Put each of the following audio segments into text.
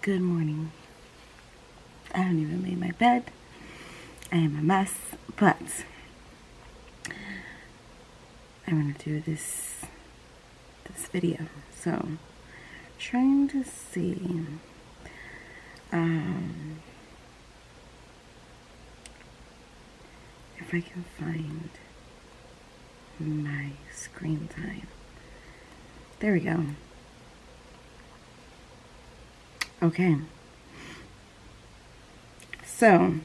Good morning. I haven't even made my bed. I am a mess, but I'm gonna do this video. So, trying to see if I can find my screen time. There we go. Okay. So,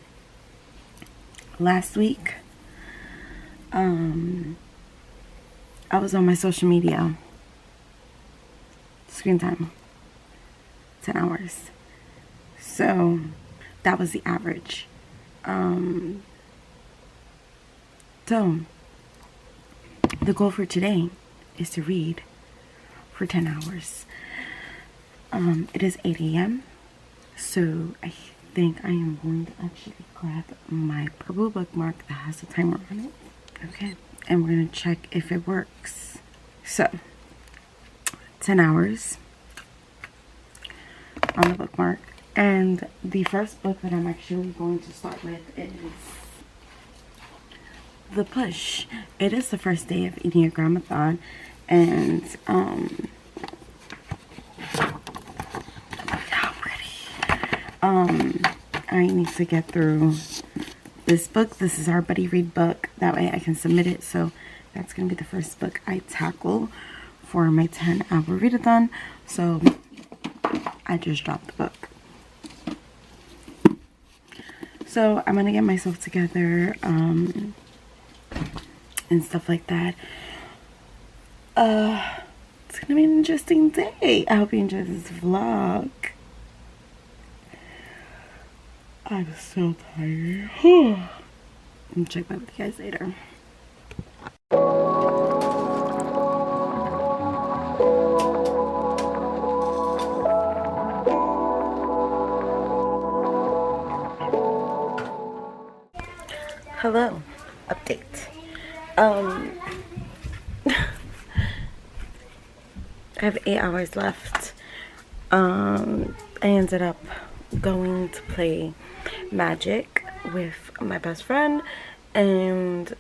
last week, I was on my social media. Screen time, 10 hours. So, that was the average. So, the goal for today is to read for 10 hours. It is 8 a.m. So I think I am going to actually grab my purple bookmark that has a timer on it. Okay. And we're going to check if it works. So, 10 hours on the bookmark. And the first book that I'm actually going to start with is The Push. It is the first day of Enneagramathon. And, I need to get through this book. This is our buddy read book. That way I can submit it. So that's going to be the first book I tackle for my 10-hour readathon. So I just dropped the book. So I'm going to get myself together and stuff like that. It's going to be an interesting day. I hope you enjoy this vlog. I'm so tired. I'll check back with you guys later. Hello. Update. I have 8 hours left. I ended up going to play Magic with my best friend, and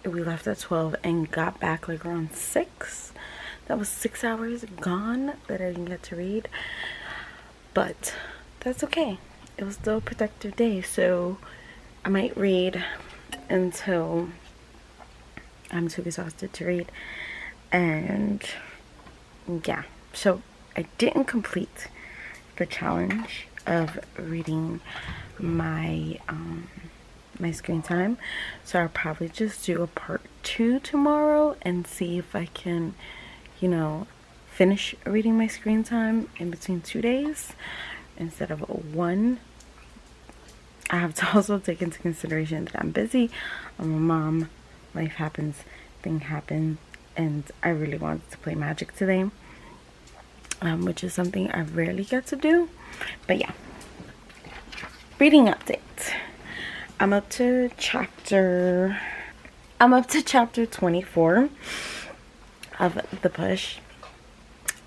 we left at 12 and got back like around 6. That was 6 hours gone that I didn't get to read, but that's okay. It was still a productive day, so I might read until I'm too exhausted to read. And yeah, so I didn't complete the challenge of reading my my screen time, so I'll probably just do a part 2 tomorrow and see if I can, you know, finish reading my screen time in between 2 days instead of 1. I have to also take into consideration that I'm busy. I'm a mom, life happens, things happen, and I really wanted to play Magic today, which is something I rarely get to do. But yeah, reading update. I'm up to chapter 24 of The Push.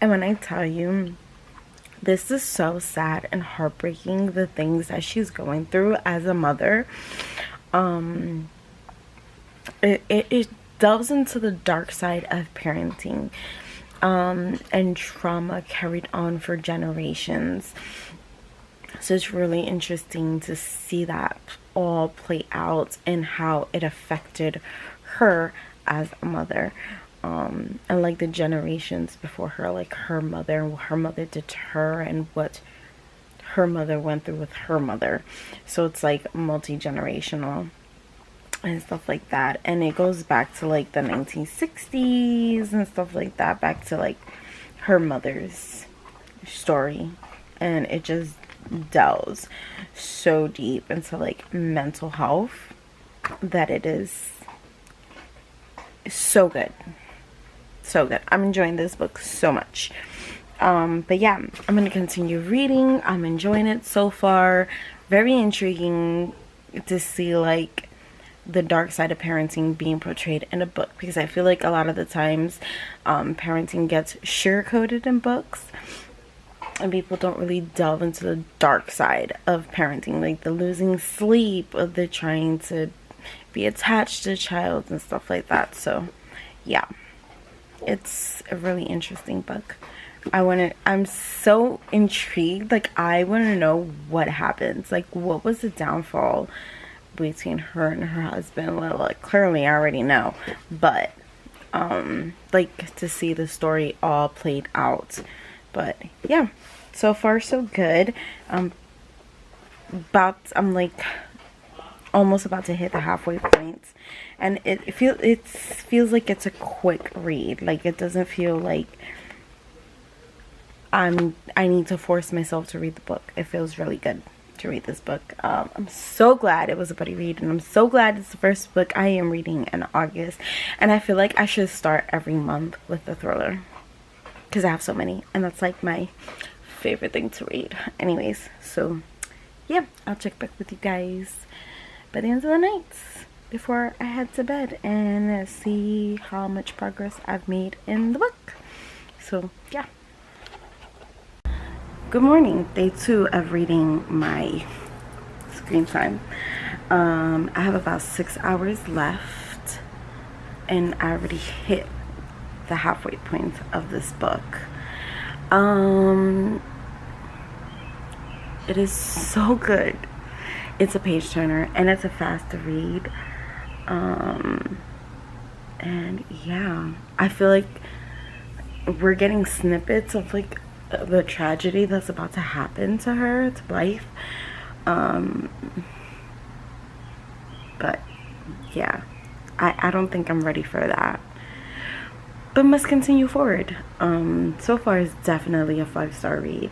And when I tell you, this is so sad and heartbreaking, the things that she's going through as a mother. It delves into the dark side of parenting, and trauma carried on for generations. So it's really interesting to see that all play out and how it affected her as a mother, and like the generations before her, like her mother and what her mother did to her and what her mother went through with her mother. So it's like multi-generational and stuff like that, and it goes back to like the 1960s and stuff like that, back to like her mother's story, and it just delves so deep into like mental health that it is so good. I'm enjoying this book so much. But yeah, I'm gonna continue reading. I'm enjoying it so far. Very intriguing to see like the dark side of parenting being portrayed in a book, because I feel like a lot of the times parenting gets sugar-coated in books, and people don't really delve into the dark side of parenting, like the losing sleep, of the trying to be attached to the child and stuff like that. So yeah, it's a really interesting book. I'm so intrigued. Like, I want to know what happens. Like, what was the downfall between her and her husband? Well, like, clearly I already know, but like, to see the story all played out. But yeah, so far so good. I'm like almost about to hit the halfway point, and it feels like it's a quick read. Like, it doesn't feel like I need to force myself to read the book. It feels really good to read this book. I'm so glad it was a buddy read, and I'm so glad it's the first book I am reading in August. And I feel like I should start every month with a thriller, because I have so many, and that's like my favorite thing to read. Anyways, so yeah, I'll check back with you guys by the end of the night before I head to bed and see how much progress I've made in the book. So yeah. Good morning. Day 2 of reading my screen time. I have about 6 hours left, and I already hit the halfway point of this book. It is so good. It's a page turner, and it's a fast to read. And yeah, I feel like we're getting snippets of like the tragedy that's about to happen to her, to Blythe. But yeah, I don't think I'm ready for that, but must continue forward. So far it's definitely a 5-star read.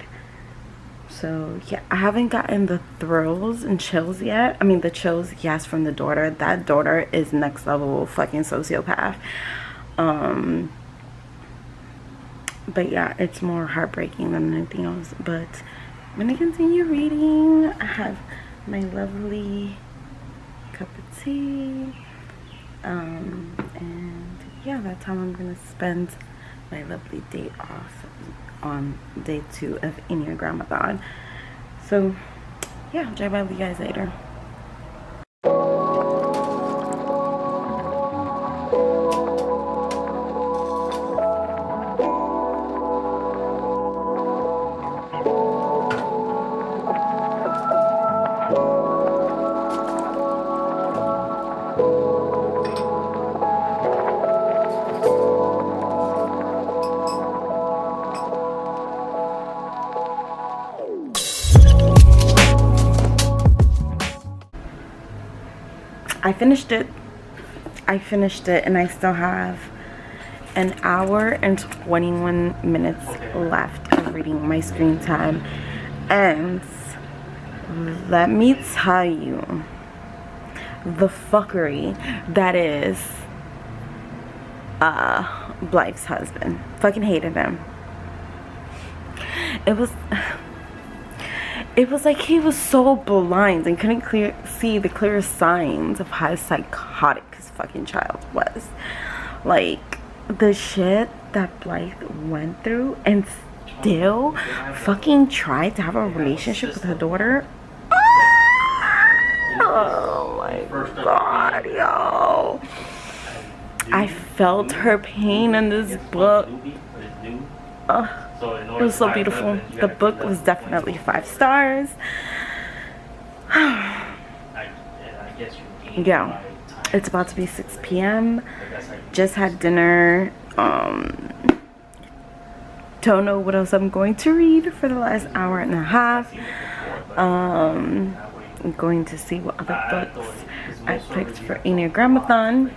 So yeah, I haven't gotten the thrills and chills yet. I mean, the chills, yes, from the daughter. That daughter is next level fucking sociopath. But yeah, it's more heartbreaking than anything else. But I'm gonna continue reading. I have my lovely cup of tea. And yeah, that's how I'm gonna spend my lovely day off on day 2 of Enneagramathon. So yeah, I'll drive by with you guys later. I finished it, and I still have an hour and 21 minutes left of reading my screen time. And let me tell you, the fuckery that is Blythe's husband. Fucking hated him. It was like he was so blind and couldn't see the clear signs of how psychotic his fucking child was. Like, the shit that Blythe went through and still fucking tried to have a relationship with her daughter. Oh my god, yo. I felt her pain in this book. It was so beautiful. The book was definitely 5 stars. Yeah, it's about to be 6 p.m. Just had dinner. Don't know what else I'm going to read for the last hour and a half. I'm going to see what other books I picked for Enneagramathon.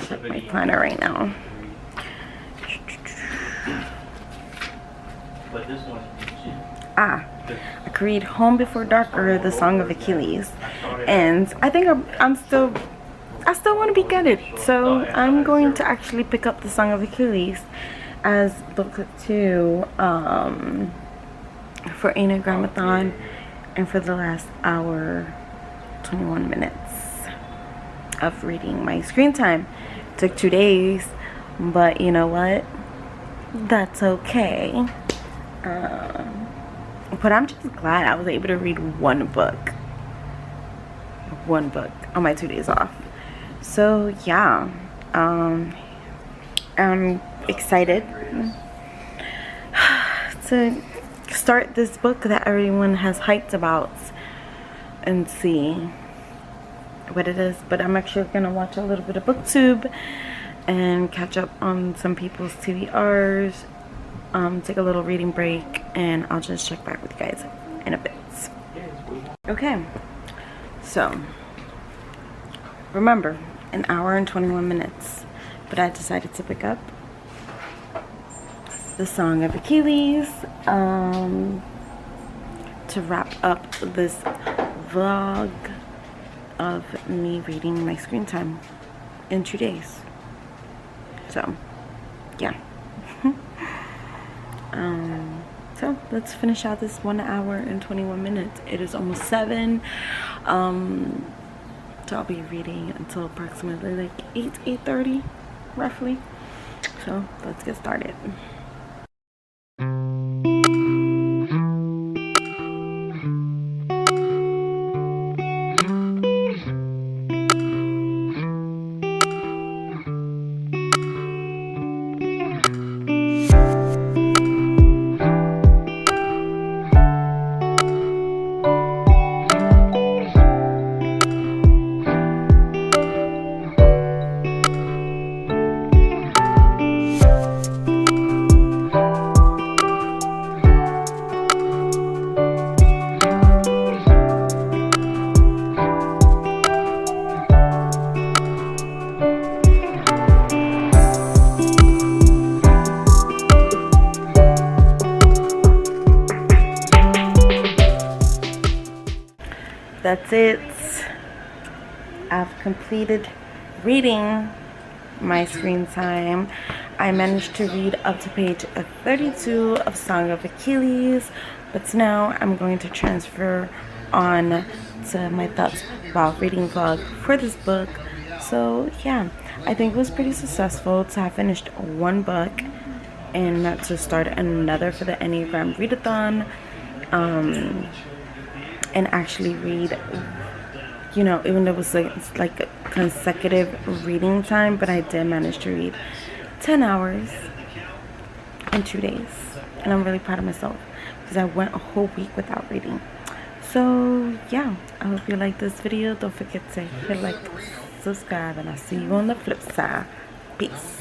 Check my planner right now. I could read Home Before Dark or The Song of Achilles, and I think I still want to be gutted, so I'm going to actually pick up The Song of Achilles as book 2 for Enneagramathon, and for the last hour 21 minutes of reading my screen time. Took 2 days, but you know what? that's okay. But I'm just glad I was able to read one book on my 2 days off. So yeah, I'm excited to start this book that everyone has hyped about and see what it is. But I'm actually gonna watch a little bit of booktube and catch up on some people's TBRs, take a little reading break, and I'll just check back with you guys in a bit. Okay, so remember, an hour and 21 minutes, but I decided to pick up the Song of Achilles to wrap up this vlog of me reading my screen time in 2 days. So yeah. So let's finish out this 1 hour and 21 minutes. It is almost 7. So I'll be reading until approximately like 8:30 roughly. So let's get started. That's it. I've completed reading my screen time. I managed to read up to page 32 of Song of Achilles, but now I'm going to transfer on to my thoughts about reading vlog for this book. So yeah, I think it was pretty successful to have finished one book and not to start another for the Enneagram readathon. And actually read, you know, even though it was like a consecutive reading time, but I did manage to read 10 hours in 2 days, and I'm really proud of myself because I went a whole week without reading. So yeah, I hope you like this video. Don't forget to hit like, subscribe, and I'll see you on the flip side. Peace.